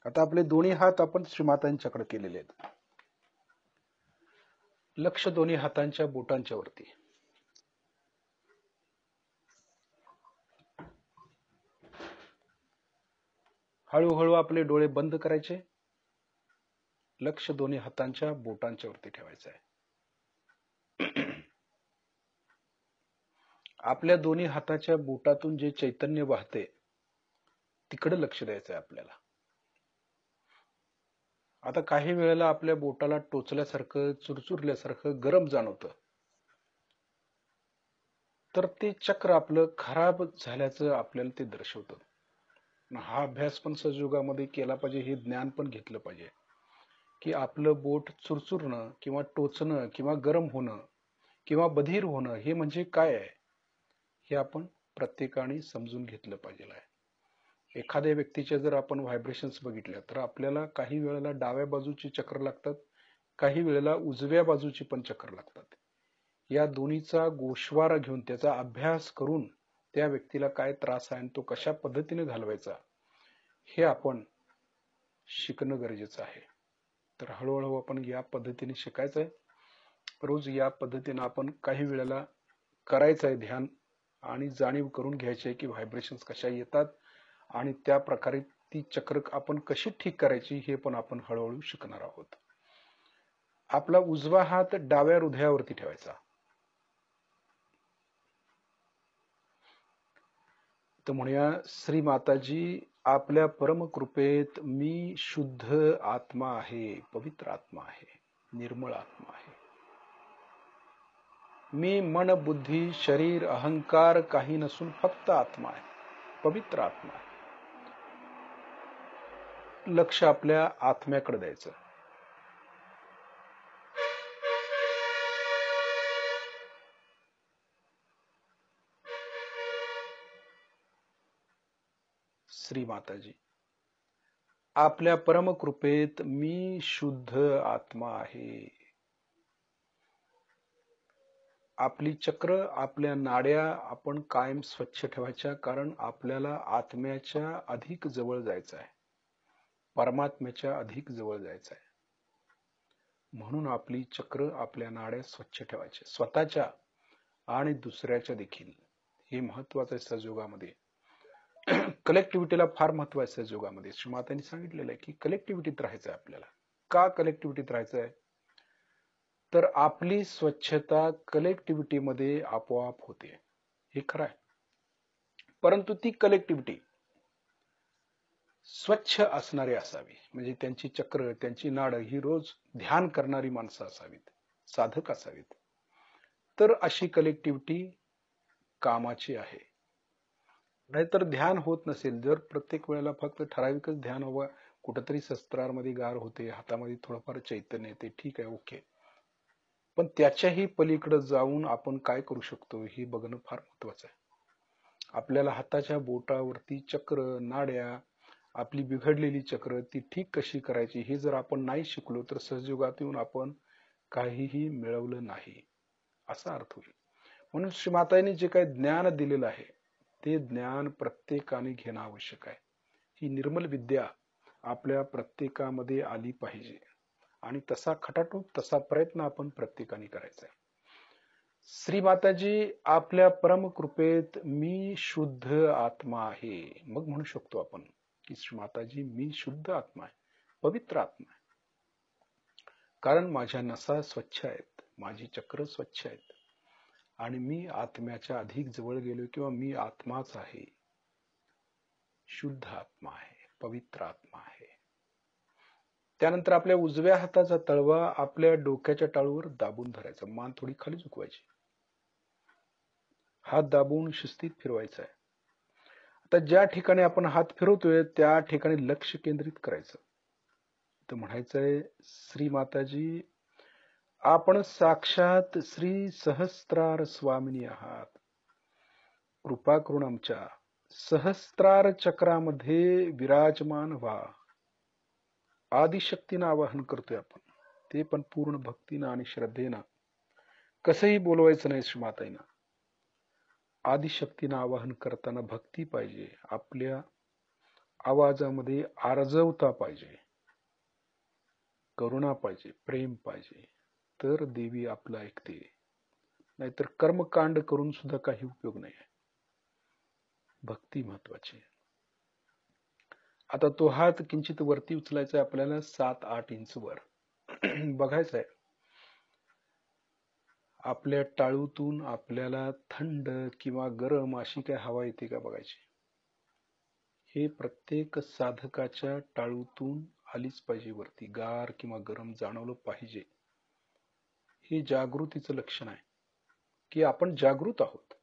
आता आपले दोन्ही हात आपण श्रीमातांच्याकडे केलेले आहेत. लक्ष दोन्ही हातांच्या बोटांच्या वरती. हळूहळू आपले डोळे बंद करायचे. लक्ष दोन्ही हातांच्या बोटांच्या वरती ठेवायचं आहे. आपल्या दोन्ही हाताच्या बोटातून जे चैतन्य वाहते तिकडे लक्ष द्यायचं आहे आपल्याला. आता काही वेळेला आपल्या बोटाला टोचल्यासारखं, चुरचुरल्यासारखं, गरम जाणवतं, तर ते चक्र आपलं खराब झाल्याचं आपल्याला ते दर्शवतं. हा अभ्यास पण सहयोगामध्ये केला पाहिजे, हे ज्ञान पण घेतलं पाहिजे की आपलं बोट चुरचुरणं किंवा टोचणं किंवा गरम होणं किंवा बधीर होणं हे म्हणजे काय आहे, हे आपण प्रत्येकाने समजून घेतलं पाहिजे आहे. एखाद्या व्यक्तीचे जर आपण व्हायब्रेशन्स बघितल्या तर आपल्याला काही वेळेला डाव्या बाजूची चक्र लागतात, काही वेळेला उजव्या बाजूची पण चक्र लागतात. या दोन्हीचा गोषवारा घेऊन त्याचा अभ्यास करून त्या व्यक्तीला काय त्रास आहे आणि तो कशा पद्धतीने घालवायचा हे आपण शिकणं गरजेचं आहे. तर हळूहळू आपण या पद्धतीने शिकायचं आहे. रोज या पद्धतीने आपण काही वेळेला करायचं आहे ध्यान आणि जाणीव करून घ्यायची आहे की व्हायब्रेशन्स कशा येतात आणि त्या प्रकारे ती चक्र आपण कशी ठीक करायची हे पण आपण हळूहळू शिकणार आहोत. आपला उजवा हात डाव्या हृदयावरती ठेवायचा. तर म्हणूया, श्री माताजी आपल्या परमकृपेत मी शुद्ध आत्मा आहे, पवित्र आत्मा आहे, निर्मळ आत्मा आहे. मी मन, बुद्धी, शरीर, अहंकार काही नसून फक्त आत्मा आहे, पवित्र आत्मा आहे. लक्ष आपल्या आत्म्याकडे द्यायचं. श्री माताजी आपल्या परमकृपेत मी शुद्ध आत्मा आहे. आपली चक्र, आपल्या नाड्या आपण कायम स्वच्छ ठेवायच्या, कारण आपल्याला आत्म्याच्या अधिक जवळ जायचं आहे, परमात्म्याच्या अधिक जवळ जायचं आहे. म्हणून आपली चक्र, आपल्या नाड्या स्वच्छ ठेवायच्या, स्वतःच्या आणि दुसऱ्याच्या देखील. हे महत्वाचं आहे सहयोगामध्ये. कलेक्टिव्हिटीला फार महत्व आहे सहयोगामध्ये. श्रीमातांनी सांगितलेलं आहे की कलेक्टिव्हिटीत राहायचं आहे आपल्याला. का कलेक्टिव्हिटीत राहायचं आहे? तर आपली स्वच्छता कलेक्टिव्हिटीमध्ये आपोआप होते, हे खरं आहे. परंतु ती कलेक्टिव्हिटी स्वच्छ असणारी असावी, म्हणजे त्यांची चक्र, त्यांची नाड ही रोज ध्यान करणारी माणसं असावीत, साधक असावीत. तर अशी कलेक्टिव्हिटी कामाची आहे. नाहीतर ध्यान होत नसेल, जर प्रत्येक वेळेला फक्त ठराविकच ध्यान हवं, कुठंतरी शस्त्रामध्ये गार होते, हातामध्ये थोडंफार चैतन्य येते, ठीक आहे, ओके, पण त्याच्याही पलीकडे जाऊन आपण काय करू शकतो हे बघणं फार महत्वाचं आहे. आपल्याला हाताच्या बोटावरती चक्र, नाड्या, आपली बिघडलेली चक्र ती ठीक कशी करायची हे जर आपण नाही शिकलो तर सहयोगात येऊन आपण काहीही मिळवलं नाही असा अर्थ होईल. म्हणून श्रीमातांनी जे काही ज्ञान दिलेलं आहे ते ज्ञान प्रत्येकाने घेणं आवश्यक आहे. ही निर्मल विद्या आपल्या प्रत्येकामध्ये आली पाहिजे आणि तसा खटाटोप, तसा प्रयत्न आपण प्रत्येकाने करायचा आहे. श्री माताजी आपल्या परम कृपेत मी शुद्ध आत्मा आहे. मग म्हणू शकतो आपण की श्री माताजी मी शुद्ध आत्मा आहे, पवित्र आत्मा आहे, कारण माझ्या नसा स्वच्छ आहेत, माझी चक्र स्वच्छ आहेत आणि मी आत्म्याच्या अधिक जवळ गेलो किंवा मी आत्माच आहे, शुद्ध आत्मा आहे, पवित्र आत्मा आहे. त्यानंतर आपल्या उजव्या हाताचा तळवा आपल्या डोक्याच्या टाळूवर दाबून धरायचा, मान थोडी खाली झुकवायची, हात दाबून शिस्तीत फिरवायचा आहे. आता ज्या ठिकाणी आपण हात फिरवतोय त्या ठिकाणी लक्ष केंद्रित करायचं. तर म्हणायचंय श्री माताजी आपण साक्षात श्री सहस्त्रार स्वामिनी आहात, कृपा करून आमच्या सहस्त्रार चक्रामध्ये विराजमान व्हा. आदिशक्तीनं आवाहन करतोय आपण, ते पण पूर्ण भक्तीनं आणि श्रद्धेनं. कसंही बोलवायचं नाही श्रीमाताईंना. आदिशक्तीनं आवाहन करताना भक्ती पाहिजे, आपल्या आवाजामध्ये आर्जवता पाहिजे, करुणा पाहिजे, प्रेम पाहिजे, तर देवी आपलं ऐकते. नाहीतर कर्मकांड करून सुद्धा काही उपयोग नाही. भक्ती महत्वाची. आता तो हात किंचित वरती उचलायचा आहे आपल्याला, 7-8 इंच वर बघायचं आहे. आपल्या टाळूतून आपल्याला थंड किंवा गरम अशी काय हवा येते का बघायची. हे प्रत्येक साधकाच्या टाळूतून आलीच पाहिजे वरती, गार किंवा गरम जाणवलं पाहिजे. हे जागृतीचं लक्षण आहे की आपण जागृत आहोत,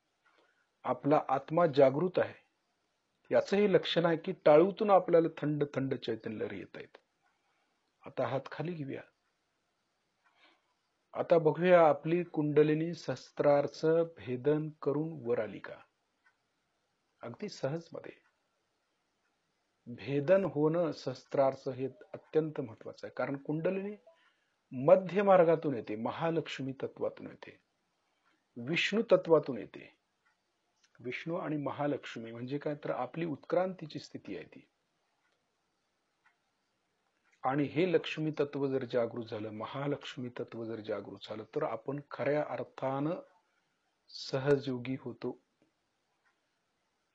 आपला आत्मा जागृत आहे. याचं हे लक्षण आहे की टाळूतून आपल्याला थंड थंड चैतन्य लहरी येत आहेत. आता हात खाली घेऊया. आता बघूया आपली कुंडलिनी सहस्त्रारचं भेदन करून वर आली का. अगदी सहज मध्ये भेदन होणं सहस्त्रारचं हे अत्यंत महत्वाचं आहे. कारण कुंडलिनी मध्य मार्गातून येते, महालक्ष्मी तत्वातून येते, विष्णू तत्वातून येते. विष्णू आणि महालक्ष्मी म्हणजे काय तर आपली उत्क्रांतीची स्थिती आहे ती. आणि हे लक्ष्मी तत्व जर जागृत झालं, महालक्ष्मी तत्व जर जागृत झालं, तर आपण खऱ्या अर्थानं सहजयोगी होतो.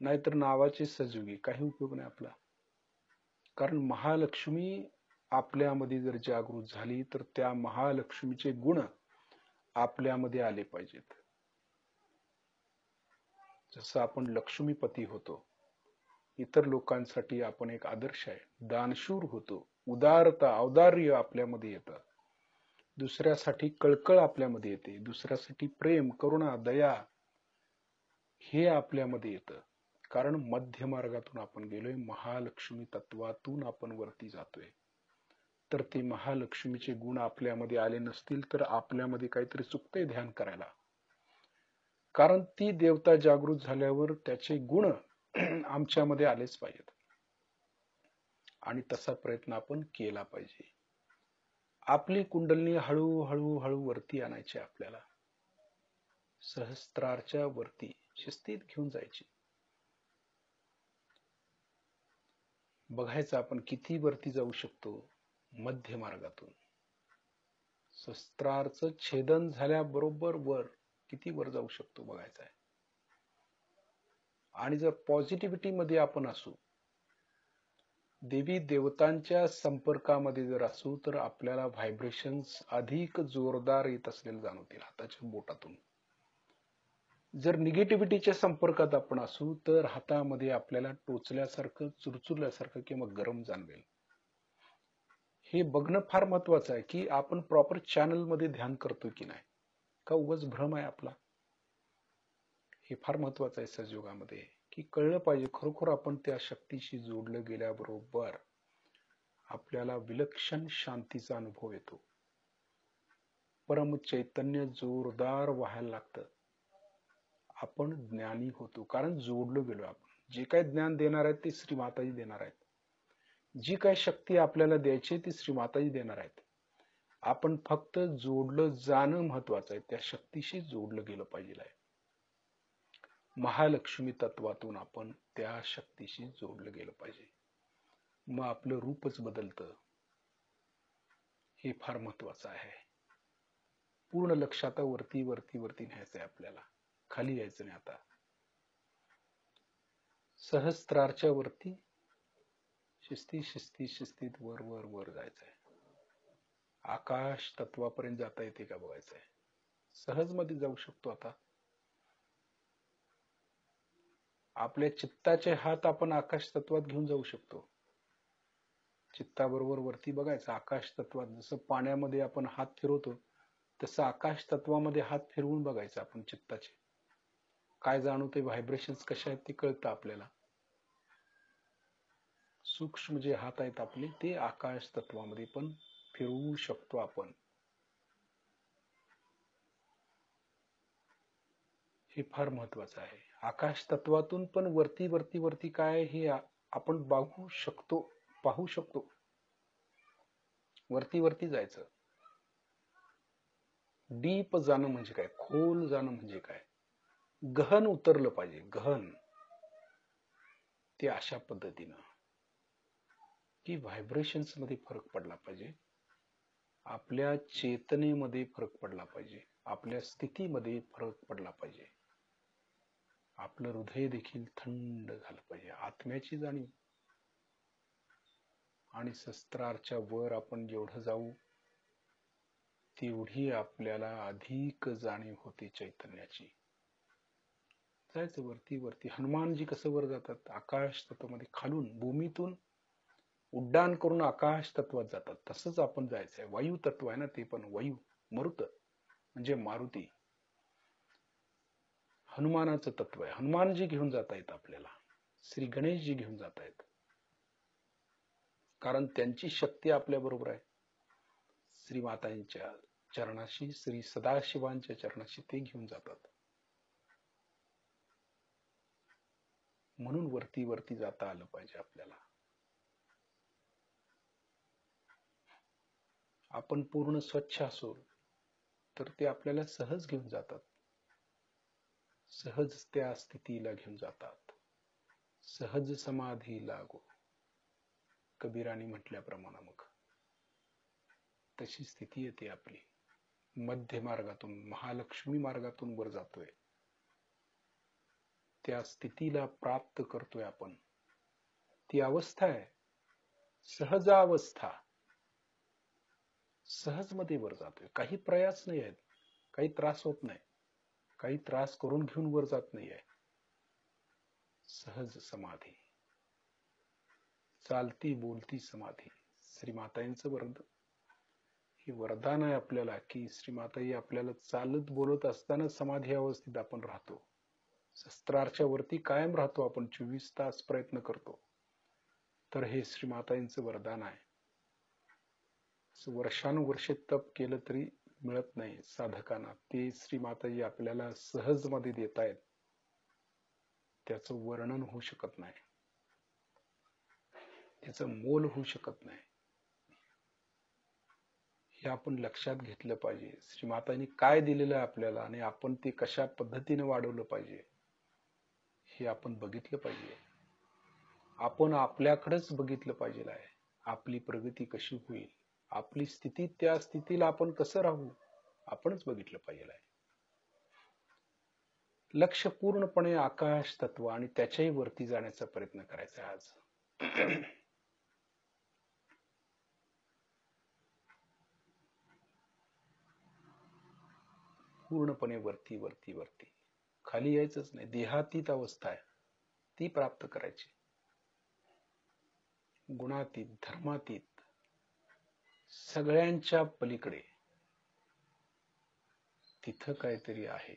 नाहीतर नावाचे सहजयोगी काही उपयोग नाही आपला. कारण महालक्ष्मी आपल्यामध्ये जर जागृत झाली तर त्या महालक्ष्मीचे गुण आपल्यामध्ये आले पाहिजेत. जसं आपण लक्ष्मीपती होतो, इतर लोकांसाठी आपण एक आदर्श आहे, दानशूर होतो, उदारता औदार्य आपल्यामध्ये येतं, दुसऱ्यासाठी कळकळ आपल्यामध्ये येते, दुसऱ्यासाठी प्रेम करुणा दया हे आपल्यामध्ये येतं. कारण मध्य मार्गातून आपण गेलोय, महालक्ष्मी तत्वातून आपण वरती जातोय. तर ते महालक्ष्मीचे गुण आपल्यामध्ये आले नसतील तर आपल्यामध्ये काहीतरी चुकतंय ध्यान करायला. कारण ती देवता जागृत झाल्यावर त्याचे गुण आमच्यामध्ये आलेच पाहिजेत आणि तसा प्रयत्न आपण केला पाहिजे. आपली कुंडलिनी हळूहळू हळू वरती आणायची आपल्याला, सहस्त्रारच्या वरती शिस्तीत घेऊन जायची. बघायचं आपण किती वरती जाऊ शकतो. मध्य मार्गातून सहस्त्रारचं छेदन झाल्याबरोबर वर किती वर जाऊ शकतो बघायचं आहे. आणि जर पॉझिटिव्हिटी मध्ये आपण असू, देवी देवतांच्या संपर्कामध्ये जर असू, तर आपल्याला व्हायब्रेशन्स अधिक जोरदार येत असलेले जाणवतील हाताच्या बोटातून. जर निगेटिव्हिटीच्या संपर्कात आपण असू तर हातामध्ये आपल्याला टोचल्यासारखं, चुरचुरल्यासारखं किंवा गरम जाणवेल. हे बघणं फार महत्वाचं आहे की आपण प्रॉपर चॅनल मध्ये ध्यान करतोय की नाही, का उगाच भ्रम आहे आपला. हे फार महत्वाचं आहे सहजयोगामध्ये की कळलं पाहिजे खरोखर आपण त्या शक्तीशी जोडलं गेल्याबरोबर आपल्याला विलक्षण शांतीचा अनुभव येतो. परम चैतन्य जोरदार व्हायला लागतं, आपण ज्ञानी होतो. कारण जोडलो गेलो. आपण जे काही ज्ञान देणार आहेत ते श्री माताजी देणार आहेत, जी काही शक्ती आपल्याला द्यायची ती श्री माताजी देणार आहेत. आपण फक्त जोडलं जाणं महत्वाचं आहे, त्या शक्तीशी जोडलं गेलं पाहिजे. महालक्ष्मी तत्वातून आपण त्या शक्तीशी जोडलं गेलं पाहिजे, मग आपलं रूपच बदलतं. हे फार महत्वाचं आहे. पूर्ण लक्षात वरती वरती वरती न्यायचंय आपल्याला, खाली यायचं नाही. आता सहस्त्रारच्या वरती शिस्ती शिस्ती शिस्तीत वर वर वर जायचंय. आकाश तत्वापर्यंत जाता येते का बघायचंय. सहज मध्ये जाऊ शकतो. आता आपल्या चित्ताचे हात आपण आकाश तत्वात घेऊन जाऊ शकतो. चित्ताबरोबर वरती बघायचं आकाश तत्वात. जसं पाण्यामध्ये आपण हात फिरवतो तसं आकाश तत्वामध्ये हात फिरवून बघायचं आपण. चित्ताचे काय जाणवते, व्हायब्रेशन्स कशा आहेत ते कळतं आपल्याला. सूक्ष्म जे हात आहेत आपले ते आकाश तत्वामध्ये पण फिरवू शकतो आपण. हे फार महत्वाचं आहे. आकाश तत्वातून पण वरती वरती वरती काय हे आपण बघू शकतो, पाहू शकतो. वरती वरती जायचं. डीप जाणं म्हणजे काय, खोल जाणं म्हणजे काय, गहन उतरलं पाहिजे, गहन. ते अशा पद्धतीनं की व्हायब्रेशन्स मध्ये फरक पडला पाहिजे, आपल्या चेतनेमध्ये फरक पडला पाहिजे, आपल्या स्थितीमध्ये फरक पडला पाहिजे, आपलं हृदय देखील थंड झालं पाहिजे, आत्म्याची जाणीव. आणि शस्त्राच्या वर आपण जेवढं जाऊ तेवढी आपल्याला अधिक जाणीव होते चैतन्याची. जायचं वरती वरती. हनुमानजी कसं वर जातात? आकाश तत्वामध्ये, खालून भूमीतून उड्डाण करून आकाश तत्वात जातात. तसंच आपण जायचंय. वायू तत्व आहे ना ते पण, वायू मरुत म्हणजे मारुती हनुमानाचं तत्व आहे. हनुमानजी घेऊन जाता येत आपल्याला, श्री गणेशजी घेऊन जाता येत, कारण त्यांची शक्ती आपल्या बरोबर आहे. श्री मातांच्या चरणाशी, श्री सदाशिवांच्या चरणाशी ते घेऊन जातात. म्हणून वरती वरती जाता आलं पाहिजे आपल्याला. आपण पूर्ण स्वच्छ असो तर ते आपल्याला सहज घेऊन जातात, सहज त्या स्थितीला घेऊन जातात. सहज समाधी लागो, कबीराने म्हटल्याप्रमाणे मग तशी स्थिती येते आपली. मध्य मार्गातून, महालक्ष्मी मार्गातून वर जातोय, त्या स्थितीला प्राप्त करतोय आपण. ती अवस्था आहे सहजावस्था. सहज मध्ये वर जातोय, काही प्रयास नाही आहेत, काही त्रास होत नाही, काही त्रास करून घेऊन वर जात नाही आहे. सहज समाधी, चालती बोलती समाधी. श्रीमाताईंचं हे वरदान आहे आपल्याला, की श्रीमाताई आपल्याला चालत बोलत असताना समाधी अवस्थेत आपण राहतो. शस्त्राच्या वरती कायम राहतो आपण, 24 तास प्रयत्न करतो. तर हे श्रीमाताईंचं वरदान आहे. वर्षानुवर्षे तप केलं तरी मिळत नाही साधकांना, ते श्रीमाताई आपल्याला सहज मध्ये देत आहेत. त्याचं वर्णन होऊ शकत नाही, त्याचं मोल होऊ शकत नाही. हे आपण लक्षात घेतलं पाहिजे. श्रीमातांनी काय दिलेलं आहे आपल्याला आणि आपण ते कशा पद्धतीने वाढवलं पाहिजे हे आपण बघितलं पाहिजे. आपण आपल्याकडेच बघितलं पाहिजे आहे. आपली प्रगती कशी होईल, आपली स्थिती, त्या स्थितीला आपण कसं राहू, आपणच बघितलं पाहिजे आहे. लक्ष पूर्णपणे आकाश तत्व आणि त्याच्याही वरती जाण्याचा प्रयत्न करायचा आज. पूर्णपणे वरती वरती वरती, खाली यायचंच नाही. देहातीत अवस्था आहे ती प्राप्त करायची. गुणातीत, धर्मातीत, सगळ्यांच्या पलीकडे तिथं काहीतरी आहे.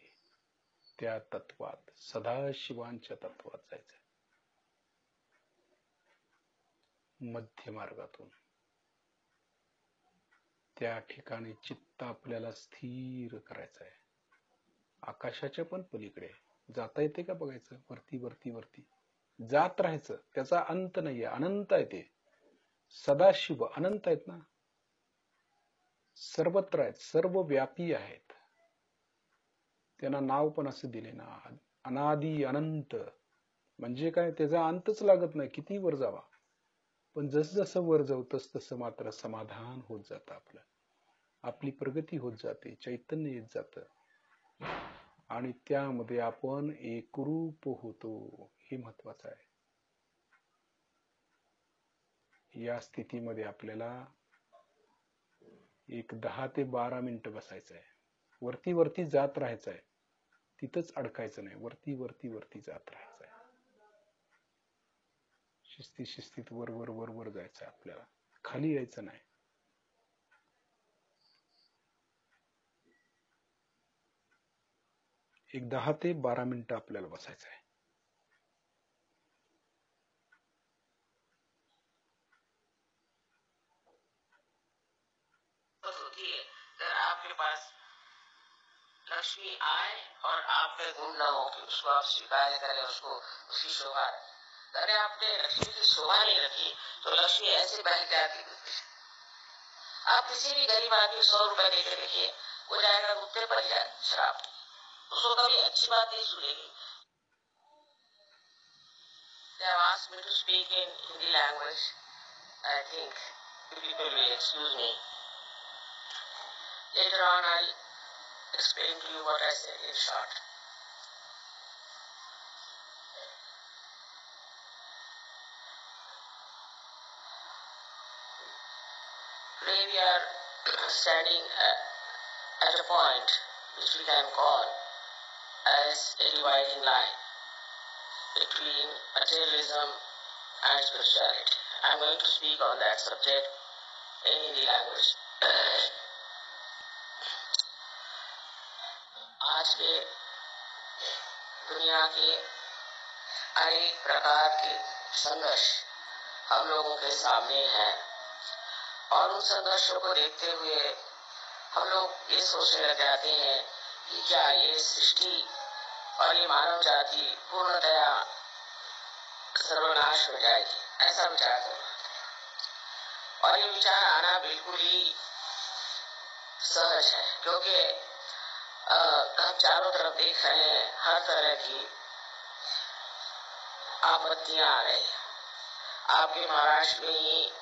त्या तत्वात, सदाशिवांच्या तत्वात जायचंय. मध्य मार्गातून त्या ठिकाणी चित्त आपल्याला स्थिर करायचं आहे. आकाशाच्या पण पलीकडे जाता येते का बघायचं. वरती वरती वरती जात राहायचं. त्याचा अंत नाहीये, अनंत आहे ते. सदाशिव अनंत आहेत ना, सर्वत्र आहेत, सर्व व्यापी आहेत. त्यांना नाव पण असं दिले ना, अनादी अनंत. म्हणजे काय, त्याचा अंतच लागत नाही, किती वर जावा. पण जसं वर जाऊ तसं मात्र समाधान होत जातं आपलं, आपली प्रगती होत जाते, चैतन्य येत जातं आणि त्यामध्ये आपण एकरूप होतो. हे महत्वाचं आहे. या स्थितीमध्ये आपल्याला एक 10 ते 12 मिनिटं बसायचं आहे. वरती वरती जात राहायचं आहे, तिथंच अडकायचं नाही. वरती वरती वरती जात राहायचं आहे. शिस्ती शिस्तीत वर वर वर वर जायचं आहे आपल्याला, खाली यायचं नाही. एक 10 ते 12 मिनिटं आपल्याला बसायचं आहे. आपके पास लक्ष्मी आए और आप में गुण न हो कि उसको आप स्वीकार करें, उसको उसकी शोभा रहे. अरे आपने लक्ष्मी की शोभा नहीं रखी तो लक्ष्मी ऐसे बह जाती. आप किसी भी गरीब आदमी 100 रुपए देके देखिए, वो जाएगा कुत्ते पर जाए शराब, उसको कभी अच्छी बात नहीं सुनेगी. They have asked me to speak in Hindi language. I think you people will excuse me. Later on, I'll explain to you what I said in short. Today we are standing at a point which we can call as a dividing line between materialism and spirituality. I'm going to speak on that subject in Hindi language. आज के दुनिया के अनेक प्रकार के संघर्ष हम लोगों के सामने हैं और उन संघर्षों को देखते हुए हम लोग ये सोचने लग जाते हैं कि क्या ये सृष्टि और ये मानव जाति पूर्णतया सर्वनाश हो जाएगी, ऐसा विचार कर रहा था। और ये विचार आना बिल्कुल ही सहज है, क्योंकि हम चारों तरफ देख रहे हैं हर तरह की आपत्तियां आ रही हैं। आपके महाराष्ट्र में ही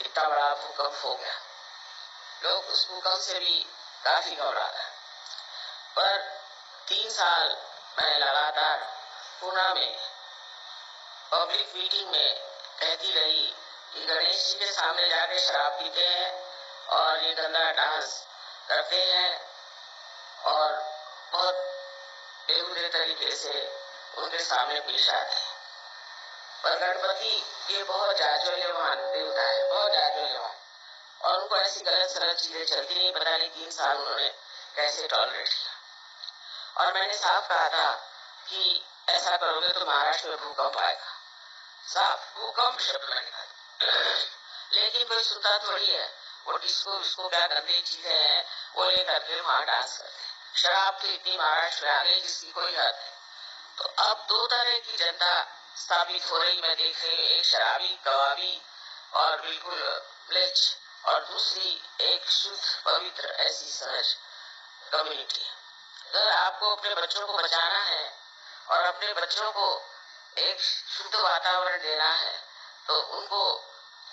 इतना बड़ा भूकंप हो गया, लोग उस भूकंप से भी काफी घबरा गए। पर 3 साल मैंने लगातार पूना में पब्लिक मीटिंग में कहती रही कि गणेश जी के सामने जाके शराब पीते हैं और ये गंदा डांस करते हैं और बहुत बेहुदे तरीके से उनके सामने पेश आते हैं। पर गणपति ये बहुत जाज्वल्यमान देवता है, बहुत जाज्वल्यमान, और उनको ऐसी गलत सलत चीजें चलती नहीं। पता नहीं 3 साल उन्होंने कैसे टॉलरेट किया। और मैंने साफ कहा था कि ऐसा करोगे तो महाराष्ट्र में भूकंप आएगा, साफ भूकंप शब्द मैंने कहा। लेकिन कोई सुनता थोड़ी है। वो डिस्को क्या गंदी चीजें हैं वो लेकर के वहां डांस करते हैं। शराब तो इतनी महाराष्ट्र में आ गई जिसकी कोई हद नहीं। तो अब 2 तरह की जनता स्थापित हो रही मैं देख रही हूँ, एक शराबी कबाबी और बिल्कुल म्लेच्छ, और दूसरी एक शुद्ध पवित्र ऐसी सहज कम्युनिटी। अगर आपको अपने बच्चों को बचाना है और अपने बच्चों को एक शुद्ध वातावरण देना है तो उनको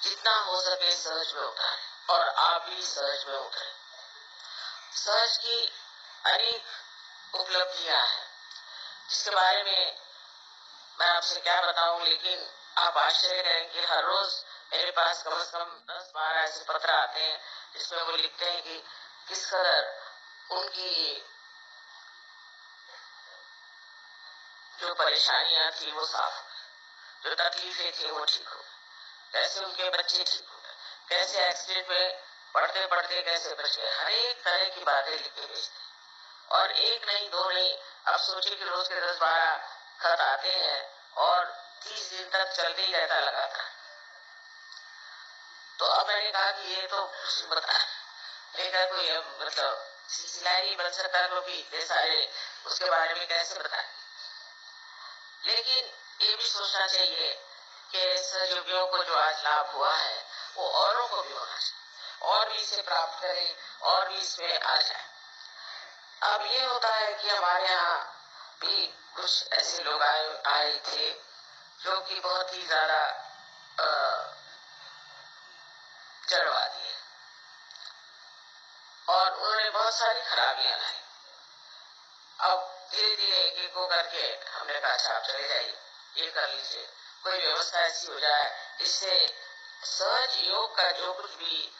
जितना हो सके सहज में उतारें, और आप भी सहज में उतरे। सहज की अनेक उपलब्धियां हैं जिसके बारे में मैं आपसे क्या बताऊं, लेकिन आप आश्चर्य करेंगे कि हर रोज मेरे पास कम से कम 10-12 ऐसे पत्र आते हैं जिसमें वो लिखते हैं कि किस कदर उनकी जो परेशानियां थी वो साफ हो, जो तकलीफें थी वो ठीक हो, कैसे उनके बच्चे ठीक हो, कैसे एक्सीडेंट में पढ़ते पढ़ते कैसे बच गए, हर एक तरह की बातें लिख के भेजते। और एक नहीं, 2 नहीं, अब सोचिए कि रोज के 10-12 खत आते हैं और 30 दिन तक चलते ही रहता लगातार। तो अब मैंने कहा कि ये तो बता लेकर कोई मतलब सिलसिला ही बन सकता, क्योंकि इतने सारे उसके बारे में कैसे बताए। लेकिन ये भी सोचना चाहिए कि सहयोगियों को जो आज लाभ हुआ है वो औरों को भी होना चाहिए, और भी इसे प्राप्त करें और भी इसमें आ जाए। अब ये होता है कि हमारे यहाँ भी कुछ ऐसे लोग आए थे जो कि बहुत ही ज्यादा जड़वादी है और उन्होंने बहुत सारी खराबियां लाई। अब धीरे धीरे एक एक को करके हमने कहा अच्छा आप चले जाइए, ये कर लीजिए, कोई व्यवस्था ऐसी हो जाए जिससे सहज योग का जो कुछ भी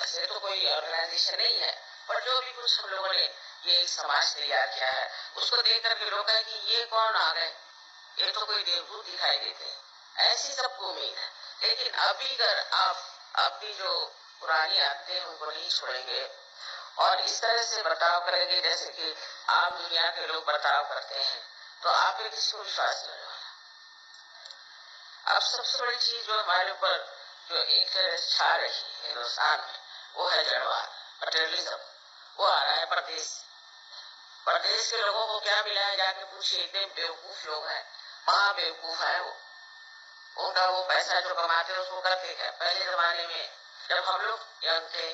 ऐसे तो कोई ऑर्गेनाइजेशन नहीं है, पर जो भी कुछ हम लोगों ने ये एक समाज तैयार किया है उसको देख करके लोग कहें कि ये कौन आ गए, ये तो कोई देवभूत दिखाई देते हैं, ऐसी सबको उम्मीद है। लेकिन अभी अगर आप अपनी जो पुरानी आदतें उनको नहीं छोड़ेंगे और इस तरह से बर्ताव करेंगे जैसे कि आम दुनिया के लोग बर्ताव करते हैं तो आप पे किसी को विश्वास नहीं होगा। अब सबसे बड़ी चीज जो हमारे ऊपर जो एक तरह छा रही है हिंदुस्तान में वो है जड़वाद, मटेरियलिज्म। वो आ रहा है परदेश से। परदेश के लोगों को क्या मिला है जाके पूछिए, इतने बेवकूफ लोग हैं, महा बेवकूफ है वो। उनका वो पैसा जो कमाते उसको करते क्या। पहले जमाने में जब हम लोग यंग थे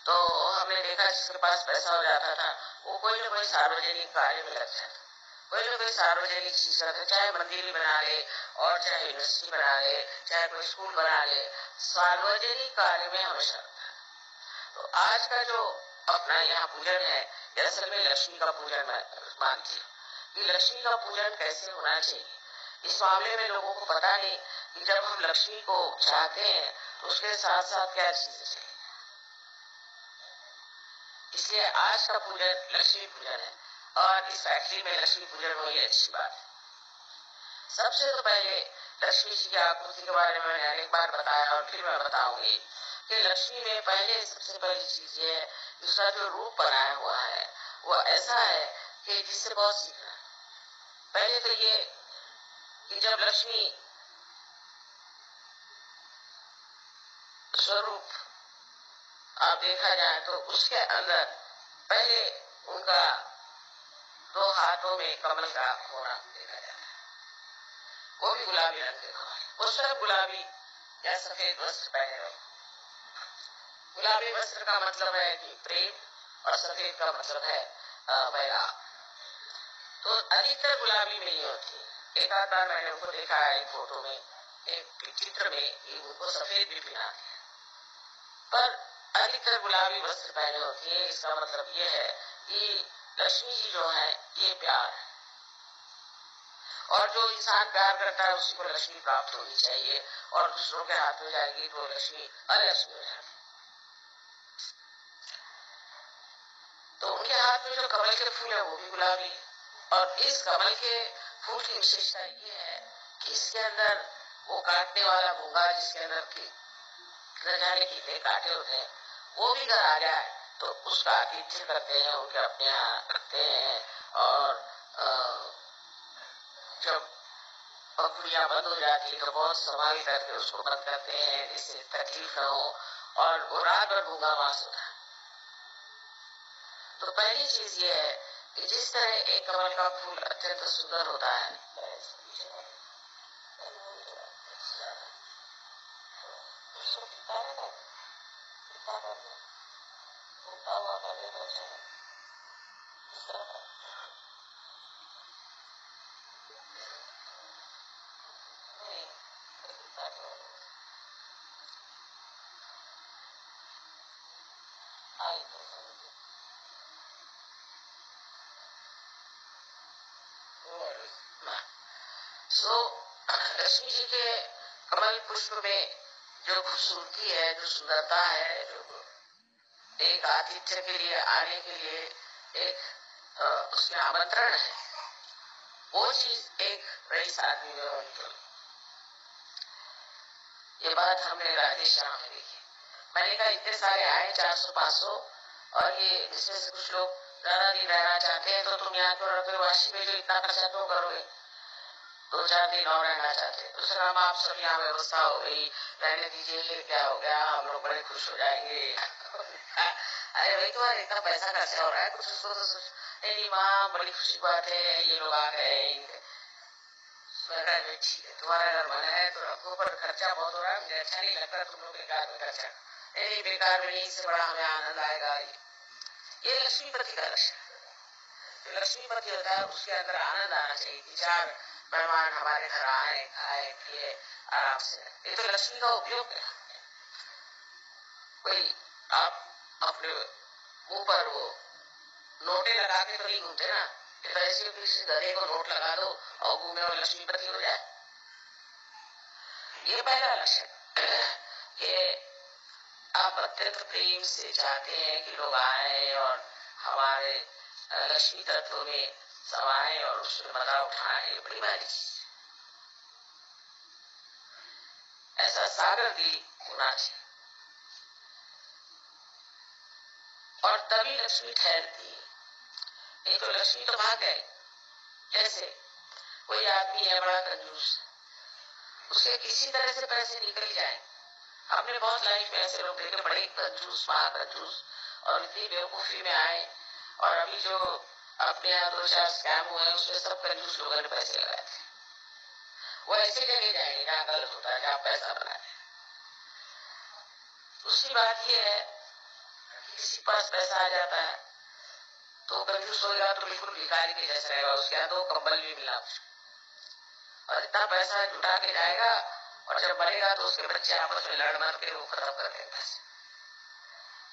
तो हमने देखा जिसके पास पैसा हो जाता था वो कोई न कोई सार्वजनिक कार्य में लग जाता। कोई ना कोई सार्वजनिक चीज करते, चाहे मंदिर ही बना ले और चाहे यूनिवर्सिटी बना ले, चाहे कोई स्कूल बना ले, सार्वजनिक कार्य में हमेशा। तो आज का जो अपना यहाँ पूजन है, ये असल में लक्ष्मी का पूजन मानती हूँ कि लक्ष्मी का पूजन कैसे होना चाहिए। इस मामले में लोगों को पता नहीं कि जब हम लक्ष्मी को चाहते हैं तो उसके साथ साथ क्या चीजें चाहिए। इसलिए आज का पूजन लक्ष्मी पूजन है और इस फैक्ट्री में लक्ष्मी पूजन हो, ये अच्छी बात है। सबसे तो पहले लक्ष्मी जी की आकृति के बारे में मैंने अनेक बार बताया और फिर मैं बताऊंगी कि लक्ष्मी में पहले सबसे पहली चीज ये है, उसका जो रूप बनाया हुआ है वो ऐसा है कि जिससे बहुत सीखना। पहले तो ये कि जब लक्ष्मी स्वरूप आप देखा जाए तो उसके अंदर पहले उनका 2 हाथों में कमल का होना देखा जाता है, वो भी गुलाबी रंग के कमल, वो सब गुलाबी या सफेद वस्त्र पहने हुए। गुलाबी वस्त्र का मतलब है कि प्रेम और सफेद का मतलब है वैराग। तो अधिकतर गुलाबी में ही होती। एक आध बार मैंने उनको देखा है एक फोटो में, एक चित्र में, उनको सफेद भी पहनाते हैं, पर अधिकतर गुलाबी वस्त्र पहने होती है। इसका मतलब ये है कि लक्ष्मी जी जो है ये प्यार है और जो इंसान प्यार करता है उसी को लक्ष्मी प्राप्त होनी चाहिए, और दूसरों के हाथ में जाएगी तो लक्ष्मी अलक्ष्मी हो जाएगी। तो उनके हाथ में जो कमल के फूल है वो भी गुलाबी है, और इस कमल के फूल की विशेषता ये है कि इसके अंदर वो काटने वाला भूंगा, जिसके अंदर कीड़े काटे होते हैं, वो भी अगर आ जाए तो उसका आतिथ्य करते हैं, उनके अपने यहाँ रखते हैं। और जब पंखुड़ियां बंद हो जाती है तो बहुत संभाल करके उसको बंद करते हैं जिससे तकलीफ न हो, और वो रात भर भूंगा मांस होता है। तो पहली चीज ये है कि जिस तरह एक कमल का फूल अत्यंत सुंदर होता है, लक्ष्मी जी के कमल पुष्प में जो खूबसूरती है, जो सुंदरता है, जो एक आतिथ्य के लिए आने के लिए एक उसमें आमंत्रण है, वो चीज एक रईस आदमी में होनी चाहिए। ये बात हमने राजेश श्याम में देखी। मैंने कहा इतने सारे आए 400-500, और ये इसमें से कुछ लोग ज्यादा दिन रहना चाहते हैं, तो तुम यहाँ क्यों रहते हो, वाशी में जो इतना खर्चा क्यों करोगे, 2-4 दिन और रहना चाहते हैं। दूसरा हम आप सब यहाँ व्यवस्था हो गई, रहने दीजिए, क्या हो गया, हम लोग बड़े खुश हो जाएंगे। अरे भाई तुम्हारा इतना पैसा खर्चा हो रहा है, कुछ उसको तो नहीं माँ, बड़ी खुशी बात है, ये लोग आ गए। ठीक है, तुम्हारा अगर मन है तो रखो, पर खर्चा बहुत हो रहा है, मुझे अच्छा नहीं लगता तुम लोग बेकार में खर्चा। नहीं, बेकार में नहीं, इससे बड़ा हमें आनंद आएगा। ये लक्ष्मीपति का लक्षण है। जो लक्ष्मीपति होता है उसके अंदर आनंद आना चाहिए कि 4 मेहमान हमारे घर आए, खाए पिए आराम से। ये तो लक्ष्मी का उपयोग है। कोई आप अपने मुंह पर वो नोटे लगा के तो नहीं घूमते ना, तो ऐसे किसी गधे को नोट लगा दो और घूमे और लक्ष्मीपति हो जाए। ये पहला लक्षण कि आप अत्यंत प्रेम से चाहते हैं कि लोग आए और हमारे लक्ष्मी तत्व में समाए और उसमें मजा उठाए। ये बड़ी भारी चीज, ऐसा सागर दिल होना चाहिए, और तभी लक्ष्मी ठहरती है। नहीं तो लक्ष्मी तो भाग गए। जैसे कोई आदमी है बड़ा कंजूस, उसके किसी तरह से पैसे निकल जाए। हमने बहुत लाइफ में ऐसे लोग देखे, बड़े कंजूस, महाकंजूस, और इतनी बेवकूफी में आए, और अभी जो अपने यहाँ 2-4 स्कैम हुए हैं उसमें सब कंजूस लोगों ने पैसे लगाए थे। वो ऐसे जगह जाएंगे जहाँ गलत होता है, जहाँ पैसा बनाए। दूसरी बात यह है, किसी पास पैसा आ जाता है तो कंजूस होगा तो बिल्कुल भिखारी के जैसा रहेगा, उसके यहाँ तो कंबल भी मिलना और इतना पैसा जुटा के जाएगा और जब मरेगा तो उसके बच्चे आपस में लड़ मर के वो खत्म कर देंगे।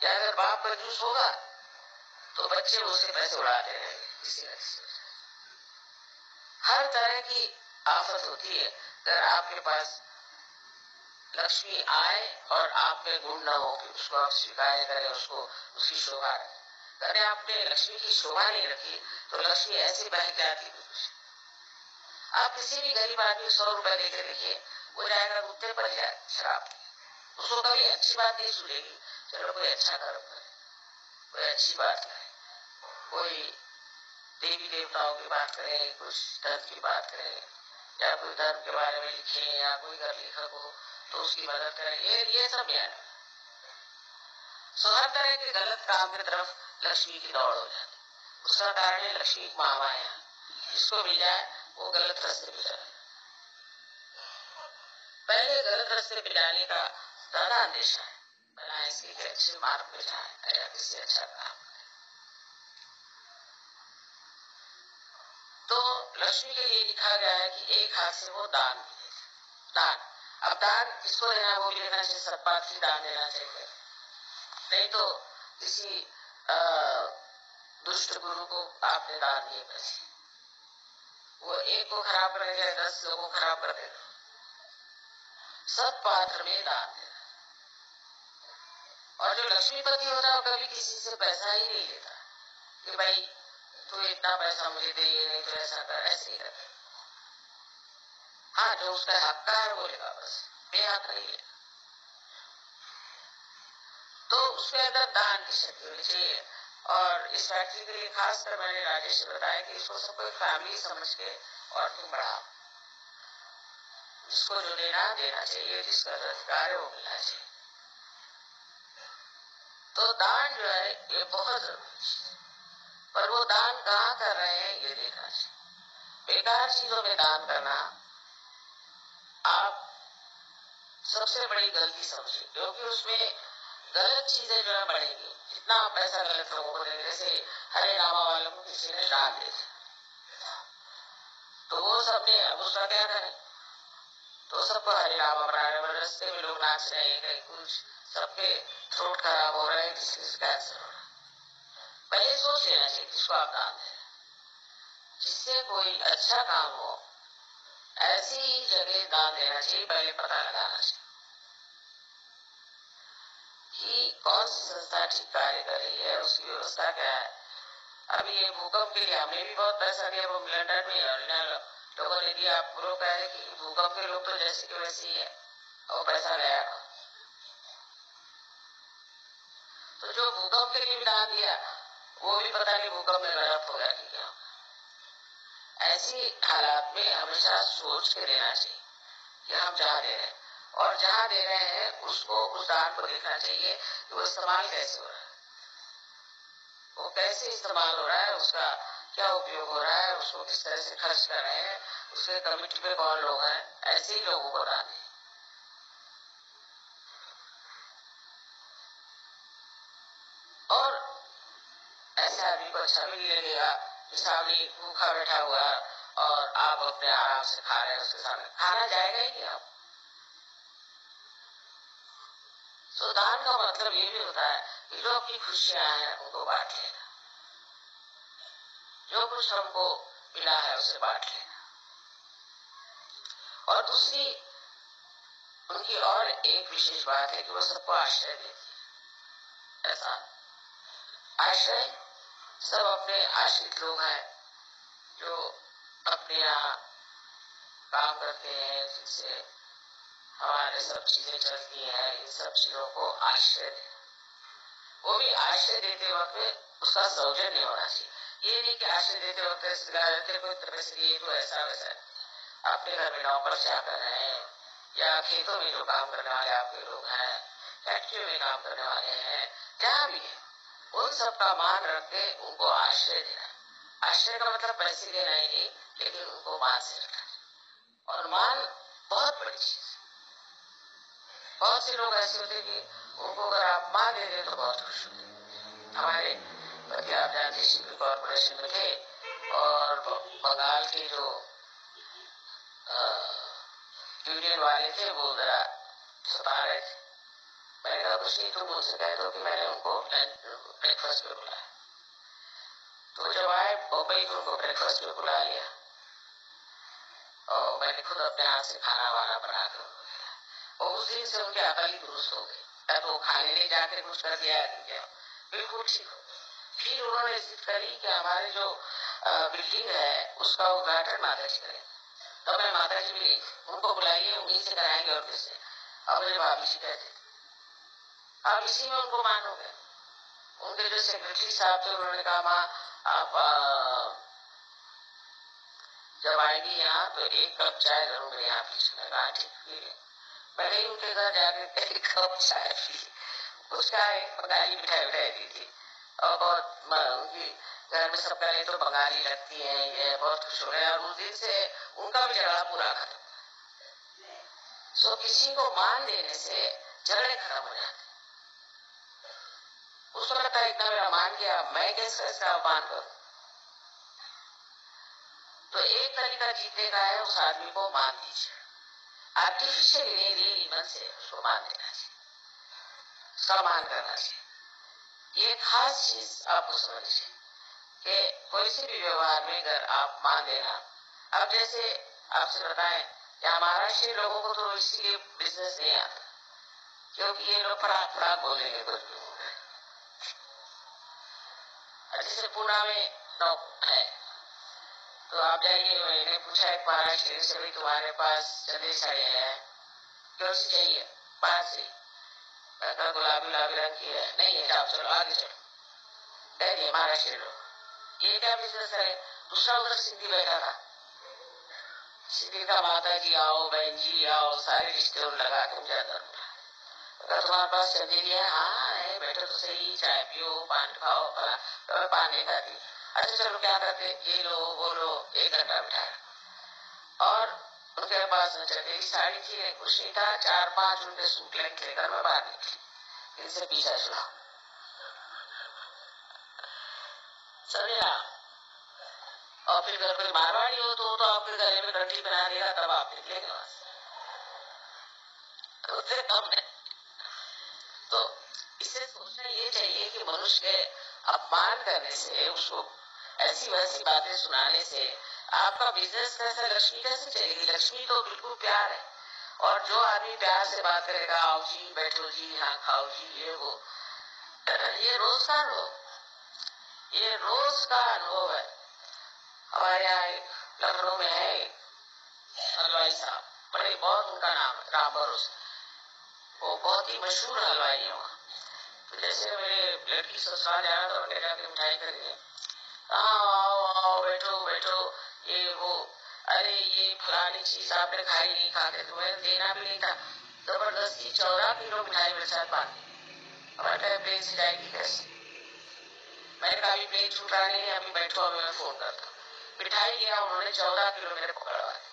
या अगर बाप कंजूस होगा तो बच्चे उससे पैसे उड़ाते रहेंगे। किसी न किसी हर तरह की आफत होती है। अगर आपके पास लक्ष्मी आए और आप में गुण न हो कि उसको आप स्वीकार करें, उसको उसकी शोभा रखें। अगर आपने लक्ष्मी की शोभा नहीं रखी तो लक्ष्मी ऐसी बह के आती है। आप किसी भी गरीब आदमी 100 रुपए लेके देखिए, वो जाएगा कुत्ते पर जाए शराब, उसको कभी अच्छी बात नहीं सुनेगी। चलो कोई अच्छा कर्म करे, कोई अच्छी बात करे, कोई देवी देवताओं की बात करें, कुछ धर्म की बात करें, या कोई धर्म के बारे में लिखे, या कोई घर लेखक हो तो उसकी मदद करें, ये सब ज्ञान है। सो हर तरह के गलत काम की तरफ लक्ष्मी की दौड़ हो जाती। उसका कारण है लक्ष्मी महामाया, जिसको मिल जाए वो गलत रास्ते पे जाए। पहले गलत रास्ते पे जाने का ज्यादा अंदेशा है, बना इसके अच्छे मार्ग पे जाए या किसी अच्छा काम। तो लक्ष्मी के लिए लिखा गया है कि एक हाथ से वो दान दान। अब दान किसको देना वो भी देना चाहिए, सत्पात्र ही दान देना चाहिए, नहीं तो किसी दुष्ट गुरु को आपने दान दिए पैसे, वो एक को खराब कर देगा, 10 लोगों को खराब कर देगा। सत्पात्र में दान देना। और जो लक्ष्मीपति होता है वो कभी किसी से पैसा ही नहीं लेता कि भाई तू इतना पैसा मुझे दे, नहीं तो ऐसा कर, ऐसे ही करता। हाँ, जो उसका हक का है वो लेगा, बस बेहक नहीं लेगा। तो उसके अंदर दान की शक्ति होनी चाहिए। और इस फैक्ट्री के लिए खासकर मैंने राजेश से बताया कि इसको सबको फैमिली समझ के और तुम बढ़ाओ, जिसको जो देना चाहिए, जिसका अधिकार है वो मिलना चाहिए। तो दान जो है ये बहुत जरूरी है, पर वो दान कहाँ कर रहे हैं ये देखना चाहिए। बेकार चीजों में दान करना आप सबसे बड़ी गलती समझे, क्योंकि उसमें गलत चीजें जो है बढ़ेंगी। जितना आप पैसा गलत लोगों को देंगे, जैसे हरे रामा वालों को किसी ने दान दे दिया तो वो सबने अब उसका क्या करें, तो सबको हरे रामा बना रहे, रस्ते में लोग नाच रहे हैं, कहीं कुछ, सबके थ्रोट खराब हो रहे हैं, किसी किसी कैंसर हो रहा है। पहले सोच लेना चाहिए किसको आप दान दें, जिससे कोई अच्छा काम हो ऐसी जगह दान देना चाहिए। पहले पता लगाना चाहिए कि कौन सी संस्था ठीक कार्य कर रही है, उसकी व्यवस्था क्या है। अभी ये भूकंप के लिए हमने भी बहुत पैसा दिया, वो लंदन में लोगों ने दिया। आप लोग कह रहे कि भूकंप के लोग तो जैसे कि वैसे ही है, और पैसा गया। तो जो भूकंप के लिए भी दान दिया वो भी पता नहीं भूकंप में गलत हो गया कि क्या। ऐसी हालात में हमेशा सोच के देना चाहिए कि हम जहाँ दे रहे हैं, और जहाँ दे रहे हैं उसको, उस दान को देखना चाहिए कि वो इस्तेमाल कैसे हो रहा है, वो कैसे इस्तेमाल हो रहा है, उसका क्या उपयोग हो रहा है, उसको किस तरह से खर्च कर रहे हैं, उसके कमिटी पे कौन लोग हैं, ऐसे ही लोगों को दान दें। और ऐसे आदमी को अच्छा भी नहीं लगेगा कि सामने भूखा बैठा हुआ और आप अपने आराम से खा रहे हैं, उसके सामने खाना जाएगा ही नहीं आप। तो दान का मतलब ये भी होता है कि जो अपनी खुशियां हैं उनको बांट लेना, जो कुछ हमको मिला है उसे बांट लेना। और दूसरी उनकी और एक विशेष बात है कि वो सबको आश्रय देती है। ऐसा आश्रय सब अपने आश्रित लोग हैं जो अपने यहाँ काम करते हैं, जिनसे हमारे सब चीजें चलती हैं, इन सब चीजों को आश्रय देना। वो भी आश्रय देते वक्त उसका सौजन्य होना चाहिए। ये नहीं कि आश्रय देते वक्त तो ऐसा वैसा। अपने घर में नौकर चाकर हैं, या खेतों में जो काम करने वाले आपके लोग हैं, फैक्ट्री में काम करने वाले हैं, जहाँ भी है, उन सबका मान रख के उनको आश्रय देना। आश्रय का मतलब पैसे देना ही नहीं, लेकिन उनको मान से रखना। और मान बहुत बड़ी चीज। बहुत से लोग ऐसे होते कि उनको अगर आप मान दे दें तो बहुत खुश होते। हमारे बाकी आप जानते सिविल कॉर्पोरेशन में थे और बंगाल के जो यूनियन वाले थे वो जरा सता रहे थे। मैंने कहा कुछ नहीं, तुम मुझसे कह दो कि मैंने उनको ब्रेकफास्ट पे बुलाया। तो जब आए बम्बई तो उनको ब्रेकफास्ट पे बुला लिया और मैंने खुद अपने हाथ से खाना वाना बना कर। और उस दिन से उनके अकल ही दुरुस्त हो गई। या तो खाने ले जाकर कुछ कर दिया बिल्कुल ठीक हो। फिर उन्होंने जिद करी कि हमारे जो बिल्डिंग है उसका उद्घाटन माता जी करें। तो मैं माता जी भी उनको बुलाइए, उन्हीं से कराएंगे और किससे। और मेरे भाभी जी कहते आप इसी में उनको मानोगे। उनके जो सेक्रेटरी साहब थे उन्होंने कहा माँ आप जब आएगी यहाँ तो एक कप चाय जरूर मेरे यहाँ पीछे। मैं कहा ठीक है। मैंने उनके घर जाकर एक कप चाय पी। उसका एक बंगाली मिठाई दी थी और बहुत उनकी घर में सब पहले तो बंगाली लगती है, ये बहुत खुश हो गए और उस दिन से उनका भी झगड़ा पूरा खत्म। सो किसी को मान देने से झगड़े खत्म हो जाते। उसको लगता है इतना मेरा मान गया, मैं कैसे इसका अपमान करूं। तो एक तरीका जीतने का है, उस आदमी को मान दीजिए। आर्टिफिशियली नहीं, रियली मन से उसको मान देना चाहिए, सम्मान करना चाहिए। ये खास चीज आपको समझिए कि कोई से भी व्यवहार में अगर आप मान देना। अब जैसे आपसे बताएं कि महाराष्ट्र लोगों को तो इसीलिए बिजनेस नहीं आता क्योंकि ये लोग फराक फराक बोलेंगे कुछ भी। जैसे पुणे में नौक है तो आप जाइए, मैंने पूछा एक महाराष्ट्र से भाई तुम्हारे पास चंदे साड़ी है क्यों से चाहिए? बाहर से। गुलाबी गुलाबी रंग की है। नहीं है, जाओ चलो आगे चलो। कह दिए महाराष्ट्र लोग ये क्या बिजनेस है। दूसरा उधर सिंधी बैठा था, सिंधी का माता जी आओ, बहन जी आओ, सारे रिश्ते लगा के मुझे अंदर बुलाया। तुम्हारे पास चंदेरी है? हाँ है, बैठो तो सही, चाय पियो, पान खाओ। पान नहीं खाती। अच्छा चलो क्या करते, ये लो वो लो। 1 घंटा बिठाया और उनके पास चंदेरी साड़ी थी, कुछ नहीं था। 4-5 उनके सूट लेकर मैं बाहर निकली। इनसे पीछा छुड़ा समझा। और फिर अगर कोई मारवाड़ी हो तो आपके गले में कंठी बना देगा, तब आप निकलेंगे वहां से। उससे कम नहीं। तो इससे सोचना ये चाहिए कि मनुष्य के अपमान करने से, उसको ऐसी वैसी बातें सुनाने से आपका बिजनेस कैसे, लक्ष्मी कैसे चलेगी। लक्ष्मी तो बिल्कुल प्यार है। और जो आदमी प्यार से बात करेगा, आओ जी, बैठो जी, हाँ खाओ जी, ये वो, ये रोज का अनुभव, ये रोज का अनुभव है। हमारे यहाँ एक लखनऊ में है हलवाई साहब, बड़े बहुत उनका नाम है राम भरोसे। वो बहुत ही मशहूर हलवाई है वहाँ। तो जैसे मेरे लड़की ससुराल जाना तो उनके जाके मिठाई खरीदे। आओ आओ बैठो बैठो, ये वो, अरे ये फलानी चीज आपने खाई नहीं, खा के तुम्हें देना भी नहीं था। जबरदस्ती 14 किलो मिठाई मेरे साथ बांधी। प्लेन से जाएगी कैसे? मैंने कहा अभी प्लेन छूट रहा नहीं, अभी बैठो, अभी मैं फोन करता हूँ। मिठाई गया, उन्होंने 14 किलो मेरे पकड़वा दी।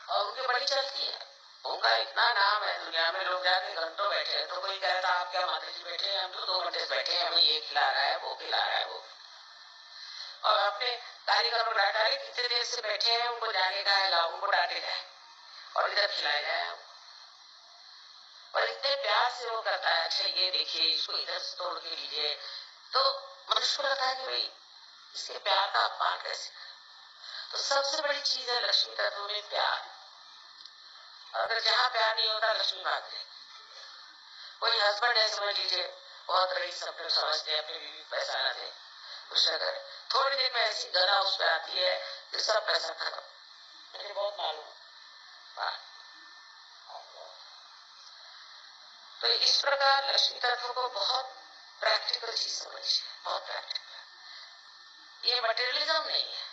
और उनकी बड़ी चलती है, उनका इतना नाम है दुनिया में। लोग जाके घंटों बैठे, तो कोई कहता आप क्या माता जी बैठे हैं? हम तो 2 घंटे से बैठे हैं, हमें ये खिला रहा है, वो खिला रहा है, वो। और अपने कारीगर को डांटा है, कितने देर से बैठे हैं, उनको जाने का है, लाओ उनको डांटे जाए और इधर खिलाया जाए। और इतने प्यार से वो करता है, अच्छा ये देखिए, इसको इधर से तोड़ के लीजिए। तो मनुष्य को लगता है कि भाई इसके प्यार का अपमान कैसे। तो सबसे बड़ी चीज है लक्ष्मी तत्व में प्यार। अगर जहाँ प्यार नहीं होता, लक्ष्मी भाग जाए। कोई हस्बैंड है, समझ लीजिए, बहुत रईस अपने समझते, अपनी बीवी पैसा न दे, कुछ न करे, थोड़ी देर में ऐसी गला उस पर आती है कि सब पैसा खत्म। मुझे बहुत मालूम। तो इस प्रकार लक्ष्मी तत्व को बहुत प्रैक्टिकल चीज समझिए, बहुत प्रैक्टिकल। ये मटेरियलिज्म नहीं है,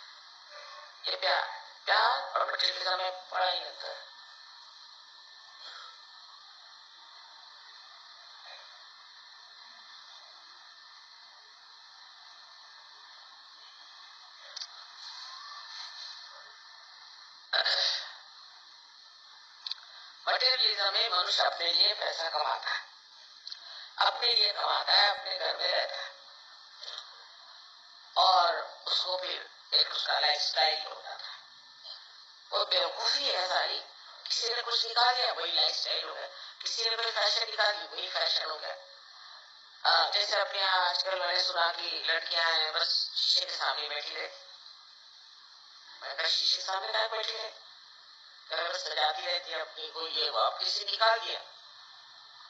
ये प्यार। प्यार और मटेरियलिज्म में बड़ा ही अंतर है। मटेरियलिज्म में मनुष्य अपने लिए पैसा कमाता है, अपने लिए कमाता है, अपने घर में रहता है और उसको फिर एक उसका लाइफ स्टाइल होता था। वो बेवकूफी है सारी। किसी ने कुछ निकाल दिया वही लाइफ स्टाइल हो गया, किसी ने कोई फैशन निकाल दी वही फैशन हो गया। जैसे अपने यहाँ आजकल मैंने सुना कि लड़कियां हैं बस शीशे के सामने बैठी रहती। मैं कहा शीशे के सामने क्या बैठी रहती, बस सजाती रहती है अपनी को, ये वो। अब किसी निकाल दिया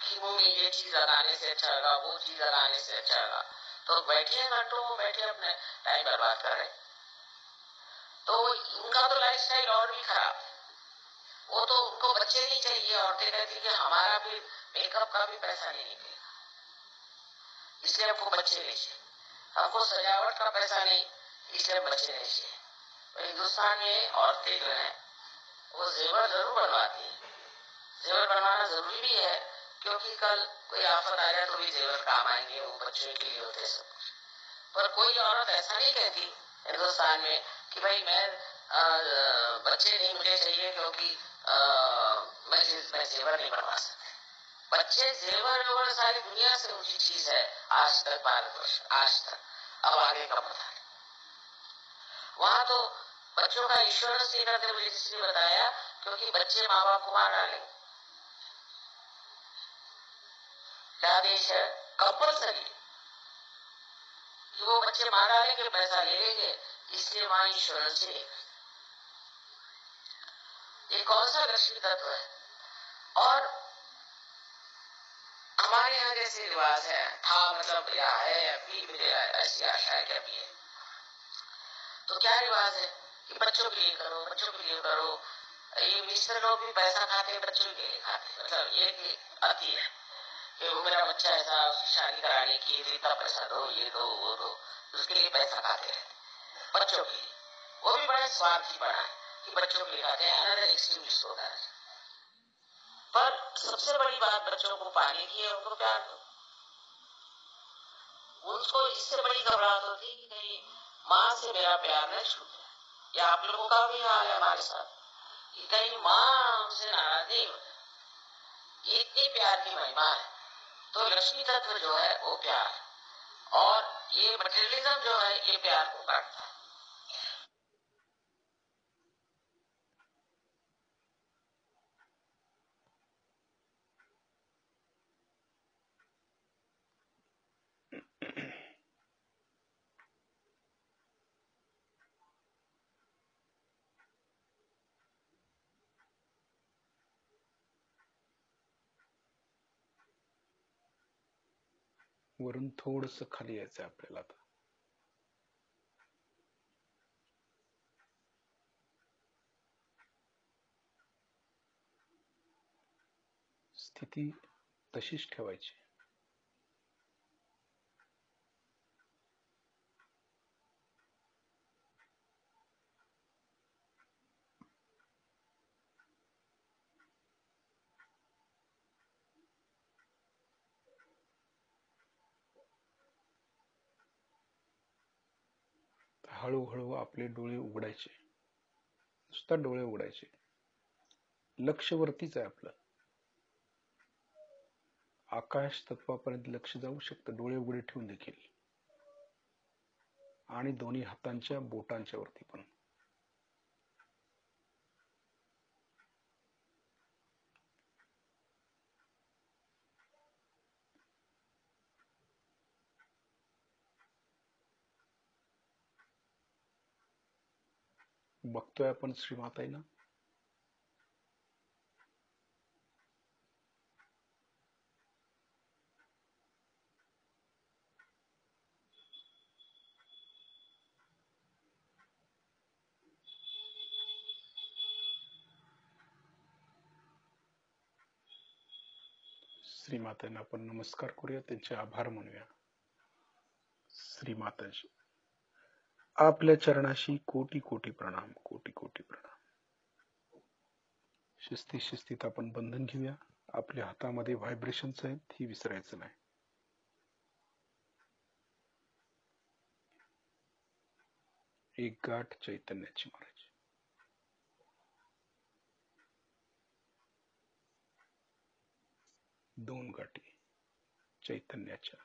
कि मुंह में ये चीज लगाने से अच्छा लगा, वो चीज लगाने से अच्छा लगा, तो बैठे हैं घंटों बैठे अपने टाइम बर्बाद कर रहे। तो उनका तो लाइफ स्टाइल और भी खराब है। वो तो उनको बच्चे नहीं चाहिए, औरतें कहती कि हमारा भी मेकअप का भी पैसा नहीं निकलेगा, इसलिए हमको बच्चे नहीं चाहिए, हमको सजावट का पैसा नहीं, इसलिए बच्चे नहीं चाहिए। तो हिंदुस्तान में औरतें जो है वो जेवर जरूर बनवाती है। जेवर बनवाना जरूरी भी है, क्योंकि कल कोई आफत आ जाए तो भी जेवर काम आएंगे, वो बच्चों के लिए होते सब कुछ। पर कोई औरत ऐसा नहीं कहती हिंदुस्तान में कि भाई मैं बच्चे नहीं मुझे चाहिए क्योंकि मैं जेवर नहीं बनवा सकती। बच्चे जेवर सारी दुनिया से ऊंची चीज है आज तक भारतवर्ष, आज तक। अब आगे का पता है। वहां तो बच्चों का इंश्योरेंस नहीं करते, मुझे किसी ने बताया, क्योंकि बच्चे माँ बाप को मार डालेंगे। क्या देश है, कंपल्सरी कि वो बच्चे मार डालेंगे, पैसा ले लेंगे, इसलिए वहां इंश्योरेंस ही नहीं। ये कौन सा लक्ष्मी तत्व है। और हमारे यहाँ जैसे रिवाज है, था मतलब या है, अभी मुझे ऐसी आशा है कि अभी है। तो क्या रिवाज है कि बच्चों के लिए करो, बच्चों के लिए करो। ये मिस्टर लोग भी पैसा खाते हैं, बच्चों के लिए खाते, मतलब ये कि अति है कि वो मेरा बच्चा ऐसा, शादी कराने की इतना पैसा दो, ये दो वो दो, उसके लिए पैसा खाते हैं बच्चों के लिए। वो भी बड़े स्वार्थी बना है कि बच्चों के लिए खाते हैं, अनदर एक्सट्रीमिस्ट होता है। पर सबसे बड़ी बात बच्चों को पाने की है, उनको प्यार दो। उनको इससे बड़ी घबराहट होती है कि कहीं माँ से मेरा प्यार न छूट जाए, या आप लोगों का भी हाल है हमारे साथ कि कहीं माँ हमसे नाराज नहीं हो जाए। ये इतनी प्यार की महिमा है। तो लक्ष्मी तत्व जो है वो प्यार, और ये मटेरियलिज्म जो है ये प्यार को काटता है। वरून थोडस खाली यायचं आपल्याला आता. स्थिती तशीच ठेवायची. हळूहळू आपले डोळे उघडायचे, नुसता डोळे उघडायचे. लक्ष वरतीच आहे आपलं. आकाश तत्वापर्यंत लक्ष जाऊ शकतं डोळे उघडे ठेवून देखील, आणि दोन्ही हातांच्या बोटांच्या वरती पण. बघतोय आपण श्रीमाताईला. श्रीमातांना आपण नमस्कार करूया, त्यांचे आभार मानूया. श्रीमाताजी, आपल्या चरणाशी कोटी कोटी प्रणाम, कोटी कोटी प्रणाम. शिस्तीत शिस्तीत आपण बंधन घेऊया. आपल्या हातामध्ये व्हायब्रेशन्स आहेत, ही विसरायचं नाही. एक गाठ चैतन्याची मारायची. दोन गाठी चैतन्याच्या.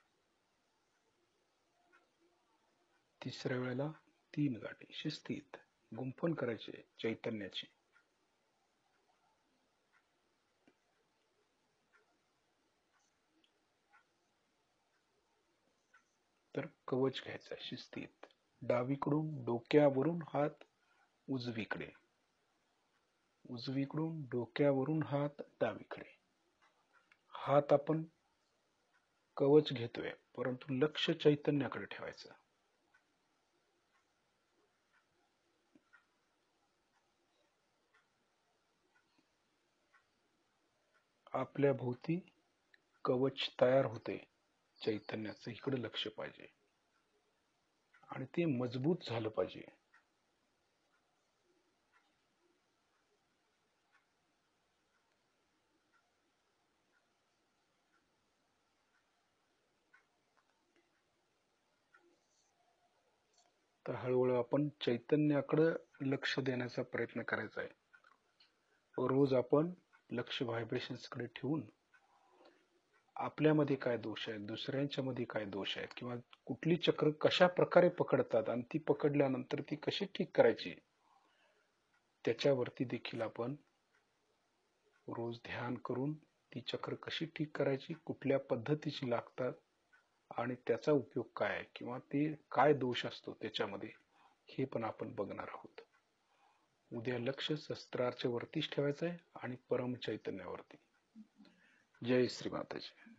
तिसऱ्या वेळेला 3 गाठी शिस्तीत गुंफण करायचे चैतन्याची. तर कवच घ्यायचं शिस्तीत. डावीकडून डोक्यावरून हात उजवीकडे, उजवीकडून डोक्यावरून हात डावीकडे. हात आपण कवच घेतोय परंतु लक्ष चैतन्याकडे ठेवायचं. आपल्या भोवती कवच तयार होते चैतन्याचं, इकडे लक्ष पाहिजे आणि ते मजबूत झालं पाहिजे. तर हळूहळू आपण चैतन्याकडे लक्ष देण्याचा प्रयत्न करायचा आहे. रोज आपण लक्ष व्हायब्रेशन्स कडे ठेवून आपल्यामध्ये काय दोष आहेत, दुसऱ्यांच्या मध्ये काय दोष आहेत, किंवा कुठली चक्र कशा प्रकारे पकडतात आणि ती पकडल्यानंतर ती कशी ठीक करायची, त्याच्यावरती देखील आपण रोज ध्यान करून ती चक्र कशी ठीक करायची, कुठल्या पद्धतीची लागतात आणि त्याचा उपयोग काय आहे, किंवा ते काय दोष असतो त्याच्यामध्ये, हे पण आपण बघणार आहोत. उद्या लक्ष शस्त्राच्या वरतीच ठेवायचं आहे आणि परम चैतन्यावरती. जय श्री माताजी.